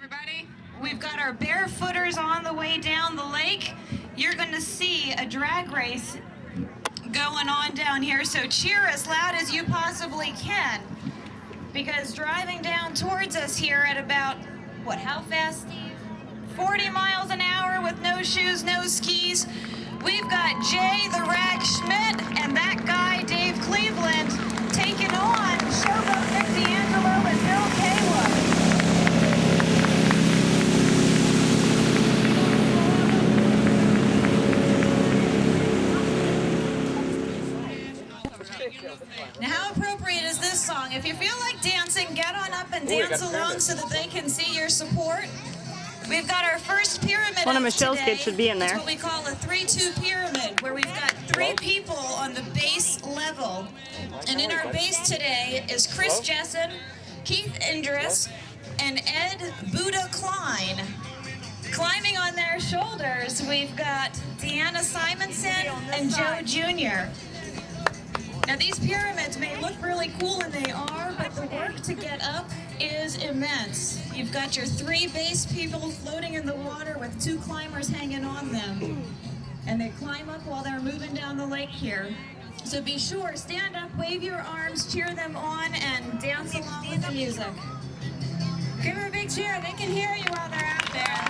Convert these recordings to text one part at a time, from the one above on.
everybody. We've got our barefooters on the way down the lake. You're going to see a drag race going on down here, so cheer as loud as you possibly can. Because driving down towards us here at about, how fast, Steve? 40 miles an hour with no shoes, no skis. We've got Jay the Rag Schmidt and that guy, Dave Cleveland, taking on Showboat Nick D'Angelo and Bill Kayla. Now, how appropriate is this song? If you feel like dancing, get on up and dance along so that they can see your support. We've got our first pyramid. One of Michelle's today. kids should be in there. It's what we call a 3-2 pyramid, where we've got 3 people on the base level. And in our base today is Chris Jessen, Keith Indris, and Ed Buddha Klein. Climbing on their shoulders, we've got Deanna Simonson and Joe Jr. Now, these pyramids may look really cool, and they are, but the work to get up is immense. You've got your 3 base people floating in the water with 2 climbers hanging on them. And they climb up while they're moving down the lake here. So be sure, stand up, wave your arms, cheer them on, and dance along with the music. Give them a big cheer. They can hear you while they're out there.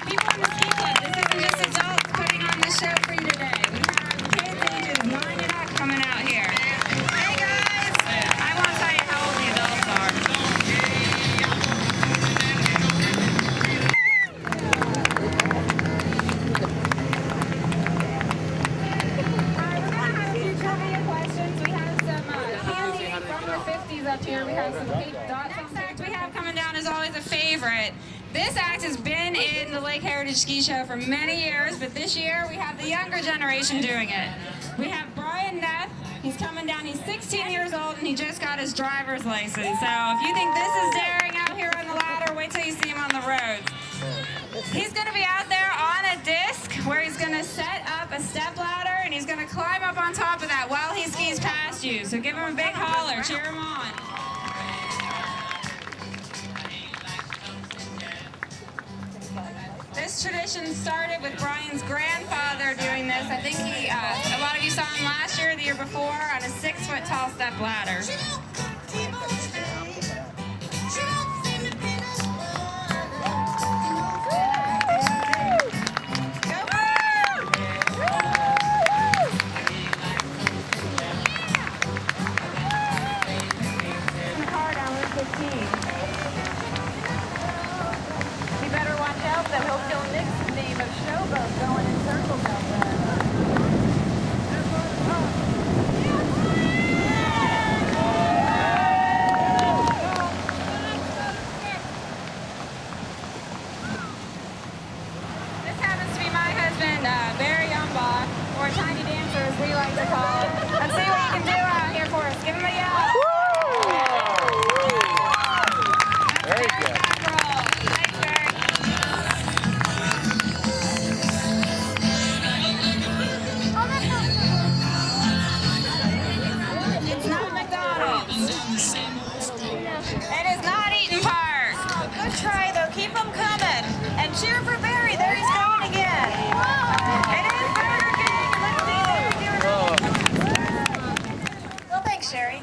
People in the ski club, this isn't just adults putting on this show for you today. We have kids ages 9 and up coming out here. Hey guys! I won't tell you how old the adults are. Alright, we're going to have a few trivia questions. We have some candy from the 50s up here. We have some pink dots. Next act we have coming down is always a favorite. This act has been in the Lake Heritage Ski Show for many years, but this year we have the younger generation doing it. We have Brian Neff. He's coming down. He's 16 years old, and he just got his driver's license. So if you think this is daring out here on the ladder, wait till you see him on the roads. He's going to be out there on a disc where he's going to set up a step ladder, and he's going to climb up on top of that while he skis past you. So give him a big holler. Cheer him on. This tradition started with Brian's grandfather doing this. I think a lot of you saw him last year or the year before on a 6-foot tall step ladder. The car down Route 15. Better watch out, though. He'll kill Nick's name of Showboat going in circles out there. This happens to be my husband, Barry Umbach, or Tiny Dancer, as we like to call him. Let's see what he can do out here for us. Give him a yell. Very good. It is not Eaton Park. Good try, though. Keep them coming. And cheer for Barry. There he's going again. It is Burger King. Let's see. Well, thanks, Sherry.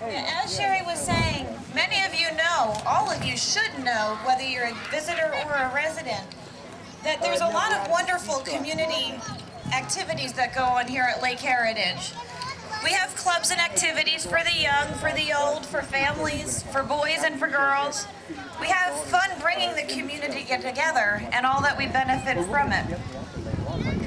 Yeah, as Sherry was saying, many of you know, all of you should know, whether you're a visitor or a resident, that there's a lot of wonderful community activities that go on here at Lake Heritage. We have clubs and activities for the young, for the old, for families, for boys and for girls. We have fun bringing the community together and all that we benefit from it.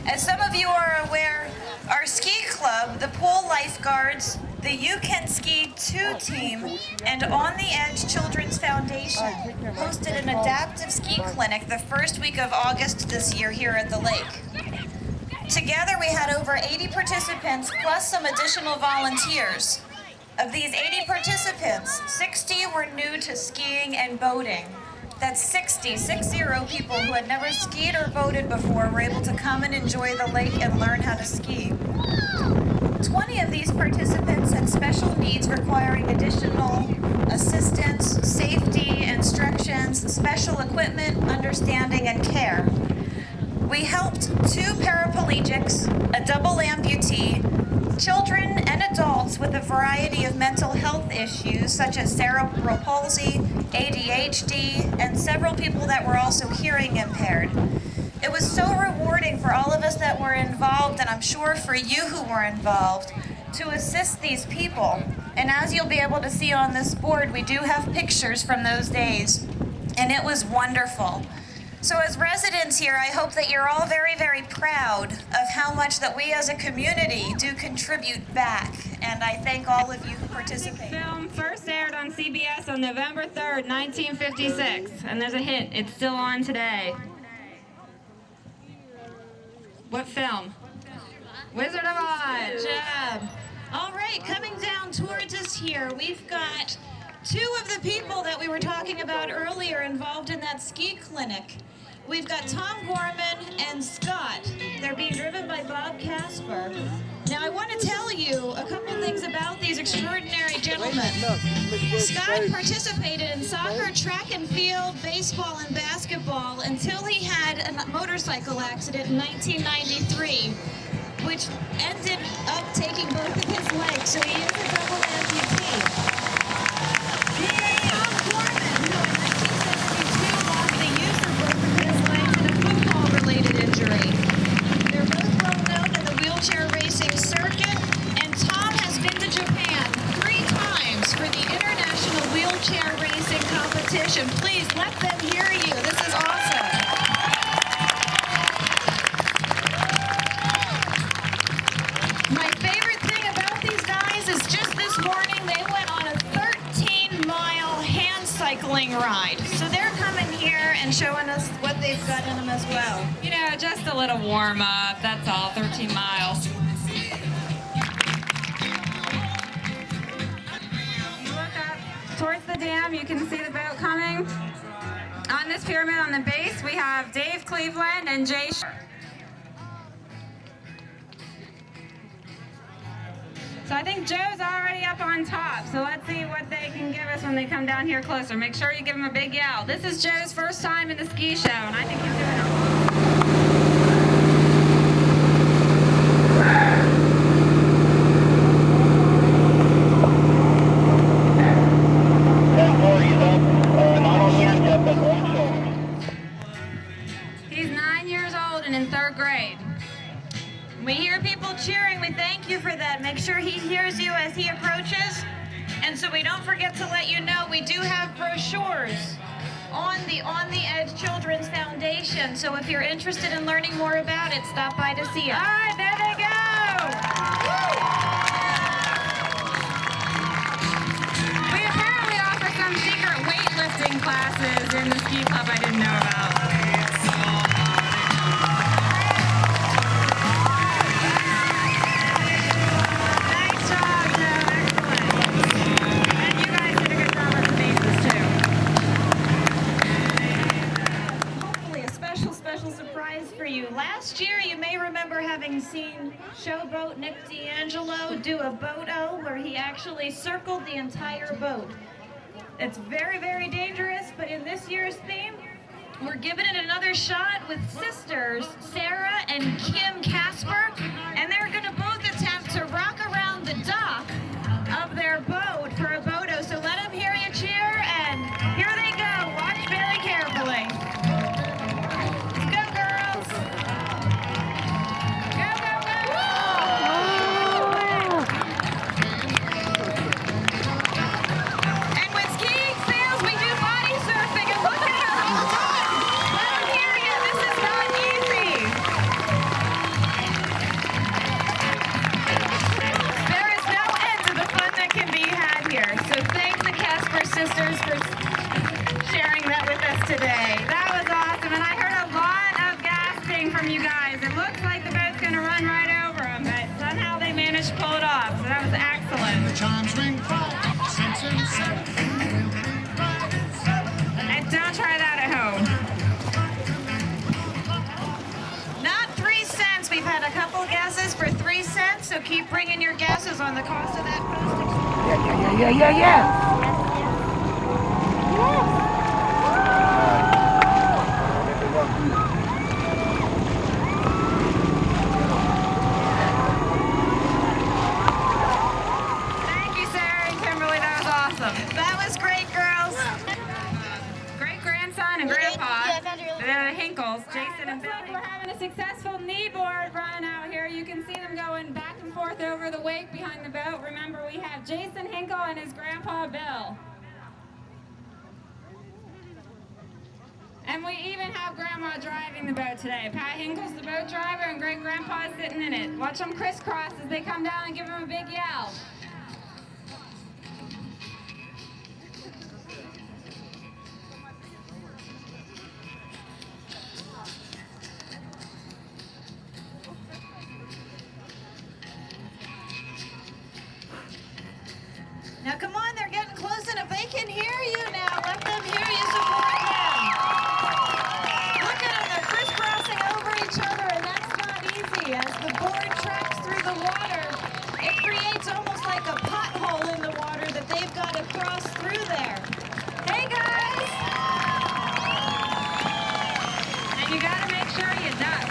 As some of you are aware, our ski club, the Pool Lifeguards, the You Can Ski 2 team, and On the Edge Children's Foundation hosted an adaptive ski clinic the first week of August this year here at the lake. Together we had over 80 participants plus some additional volunteers. Of these 80 participants, 60 were new to skiing and boating. That's 60 people who had never skied or boated before were able to come and enjoy the lake and learn how to ski. 20 of these participants had special needs requiring additional assistance special equipment, understanding, and care. We helped 2 paraplegics, a double amputee, children and adults with a variety of mental health issues such as cerebral palsy, ADHD, and several people that were also hearing impaired. It was so rewarding for all of us that were involved, and I'm sure for you who were involved, to assist these people. And as you'll be able to see on this board, we do have pictures from those days, and it was wonderful. So as residents here, I hope that you're all very, very proud of how much that we as a community do contribute back. And I thank all of you who participate. The film first aired on CBS on November 3rd, 1956. And there's a hint, it's still on today. What film? Wizard of Oz. Good job. All right, coming down towards us here, we've got 2 of the people that we were talking about earlier involved in that ski clinic. We've got Tom Gorman and Scott. They're being driven by Bob Casper. Now I want to tell you a couple things about these extraordinary gentlemen. Scott participated in soccer, track and field, baseball, and basketball until he had a motorcycle accident in 1993, which ended up taking both of his legs, so he is a double amputee. Tom Gorman, who in 1972 lost the use of both of his legs in a football-related injury. They're both well known in the wheelchair racing circuit, and Tom has been to Japan 3 times for the International Wheelchair Racing Competition. Please let them hear you. This is awesome. My favorite thing about these guys is just this morning they went on a 13-mile hand cycling ride. So they're coming here and showing us what they've got in them as well. You know, just a little warm-up, that's all, 13 miles. You look up towards the dam, you can see the boat coming. On this pyramid on the base, we have Dave Cleveland and Jay So I think Joe's already up on top, so let's see what they can give us when they come down here closer. Make sure you give them a big yell. This is Joe's first time in the ski show, and I think he's doing it. He's 9 years old and in 3rd grade. We hear people cheering. We thank you for that. Make sure he hears you as he approaches. And so we don't forget to let you know we do have brochures on the Edge Children's Foundation. So if you're interested in learning more about it, stop by to see it. All right, there they go. We apparently offer some secret weightlifting classes in the ski club I didn't know about. Last year, you may remember having seen Showboat Nick D'Angelo do a boat-o where he actually circled the entire boat. It's very, very dangerous, but in this year's theme, we're giving it another shot with sisters Sarah and Kim Casper, and they're going to both attempt to rock around the dock of their boat for a boat-o. So let them hear you cheer, and here they go. Watch very carefully. Sisters for sharing that with us today. That was awesome, and I heard a lot of gasping from you guys. It looks like the boat's going to run right over them, but somehow they managed to pull it off, so that was excellent. The chimes ring 5, 6, and 7. And don't try that at home. Not 3 cents. We've had a couple guesses for 3 cents, so keep bringing your guesses on the cost of that postage. Yeah. That was great, girls. Great-grandson and grandpa, the Hinkles, Jason and Billy. We're having a successful kneeboard run out here. You can see them going back and forth over the wake behind the boat. Remember, we have Jason Hinkle and his grandpa, Bill. And we even have Grandma driving the boat today. Pat Hinkle's the boat driver and Great-Grandpa is sitting in it. Watch them crisscross as they come down and give them a big yell. Now come on, they're getting close, and if they can hear you now, let them hear you support them. Look at them, they're crisscrossing over each other, and that's not easy. As the board tracks through the water, it creates almost like a pothole in the water that they've got to cross through there. Hey guys! And you gotta make sure you duck.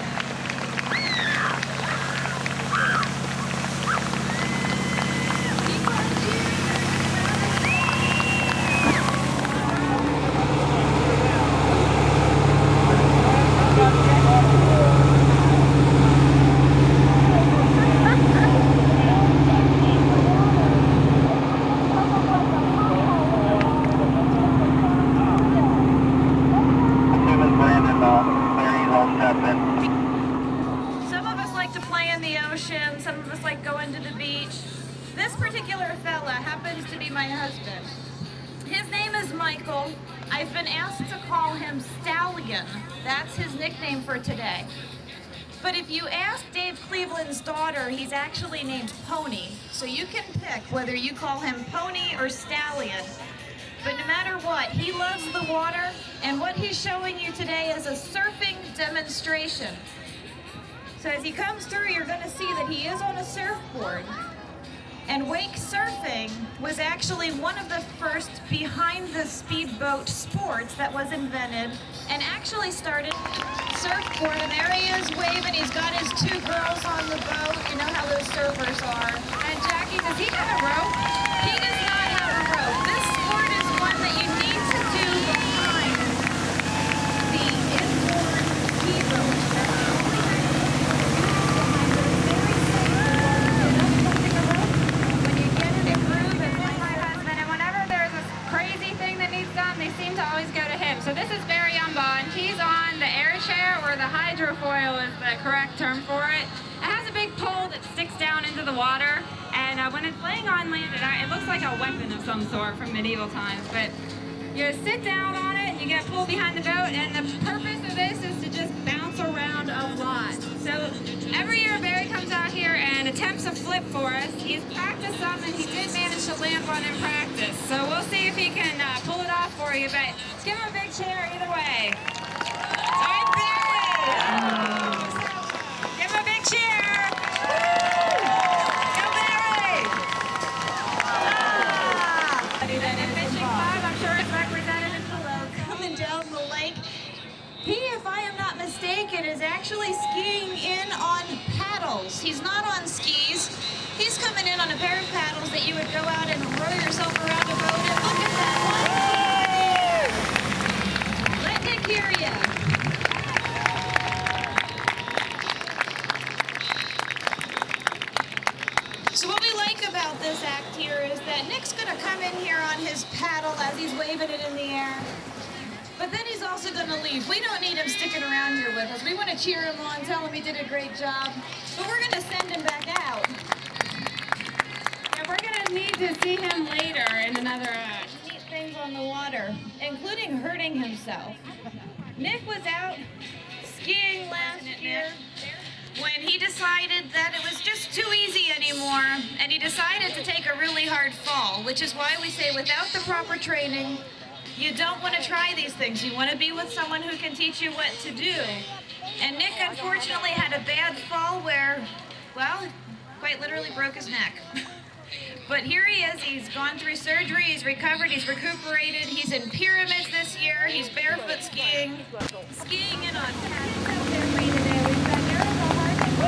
Some of us like to play in the ocean, some of us like going to the beach. This particular fella happens to be my husband. His name is Michael. I've been asked to call him Stallion. That's his nickname for today. But if you ask Dave Cleveland's daughter, he's actually named Pony. So you can pick whether you call him Pony or Stallion. But no matter what, he loves the water, and what he's showing you today is a surfing demonstration. So as he comes through, you're going to see that he is on a surfboard. And wake surfing was actually one of the first behind-the-speedboat sports that was invented, and actually started surfboard. And there he is waving. He's got his two girls on the boat. You know how those surfers are. And Jackie, does he have a rope? He does not have a rope. This sport is one that you need to do behind the inboard ski boat. They seem to always go to him. So this is Barry Umbon. He's on the air chair, or the hydrofoil is the correct term for it. It has a big pole that sticks down into the water, and when it's laying on land, it looks like a weapon of some sort from medieval times. But you sit down on it, and you get pulled behind the boat, and the purpose of this is to just bounce around a lot. So every year Barry comes out here and attempts a flip for us. He's practiced some, and he did manage to land one in practice. So we'll see if he can pull it off for you, but let's give him a big cheer either way. All right, Barry! Give him a big cheer! Go, Barry! And Fishing Club, I'm sure it's representative below, Coming down the lake. He, if I am not mistaken, is actually skiing in on paddles. He's not on skis. He's coming in on a pair of paddles that you would go out and row yourself around a boat. And look at that one. Let Nick hear ya. So what we like about this act here is that Nick's going to come in here on his paddle as he's waving it in the air. But then he's also going to leave. We don't need him sticking around here with us. We want to cheer him on, tell him he did a great job. But we're going to send him back out. Yeah, we're going to need to see him later in another Neat things on the water, including hurting himself. Nick was out skiing last year when he decided that it was just too easy anymore, and he decided to take a really hard fall, which is why we say without the proper training, you don't want to try these things. You want to be with someone who can teach you what to do. And Nick unfortunately had a bad fall where, well, quite literally broke his neck. But here he is. He's gone through surgery. He's recovered. He's recuperated. He's in pyramids this year. He's barefoot skiing. Skiing in on paddles out there for you today. We've got Erica Hartman.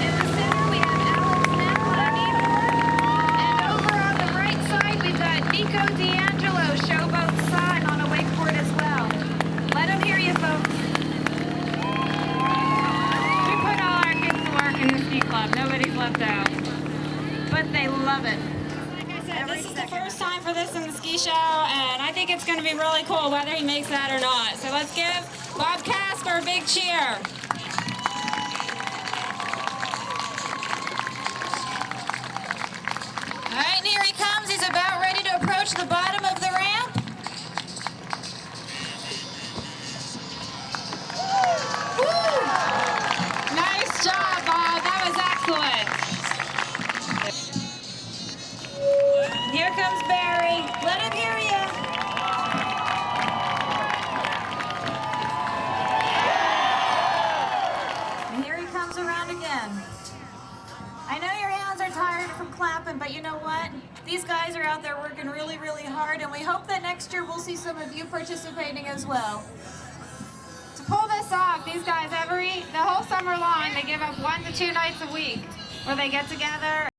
In the center, we have Alex Nell on a kneeboard. time for this in the ski show, and I think it's going to be really cool whether he makes that or not. So let's give Bob Casper a big cheer. All right, and here he comes. He's about ready to approach the bottom of the ramp. Woo! Nice job, Bob. That was excellent. Here comes Barry. Let him hear you. And here he comes around again. I know your hands are tired from clapping, but you know what? These guys are out there working really, really hard, and we hope that next year we'll see some of you participating as well. To pull this off, these guys the whole summer long, they give up 1 to 2 nights a week where they get together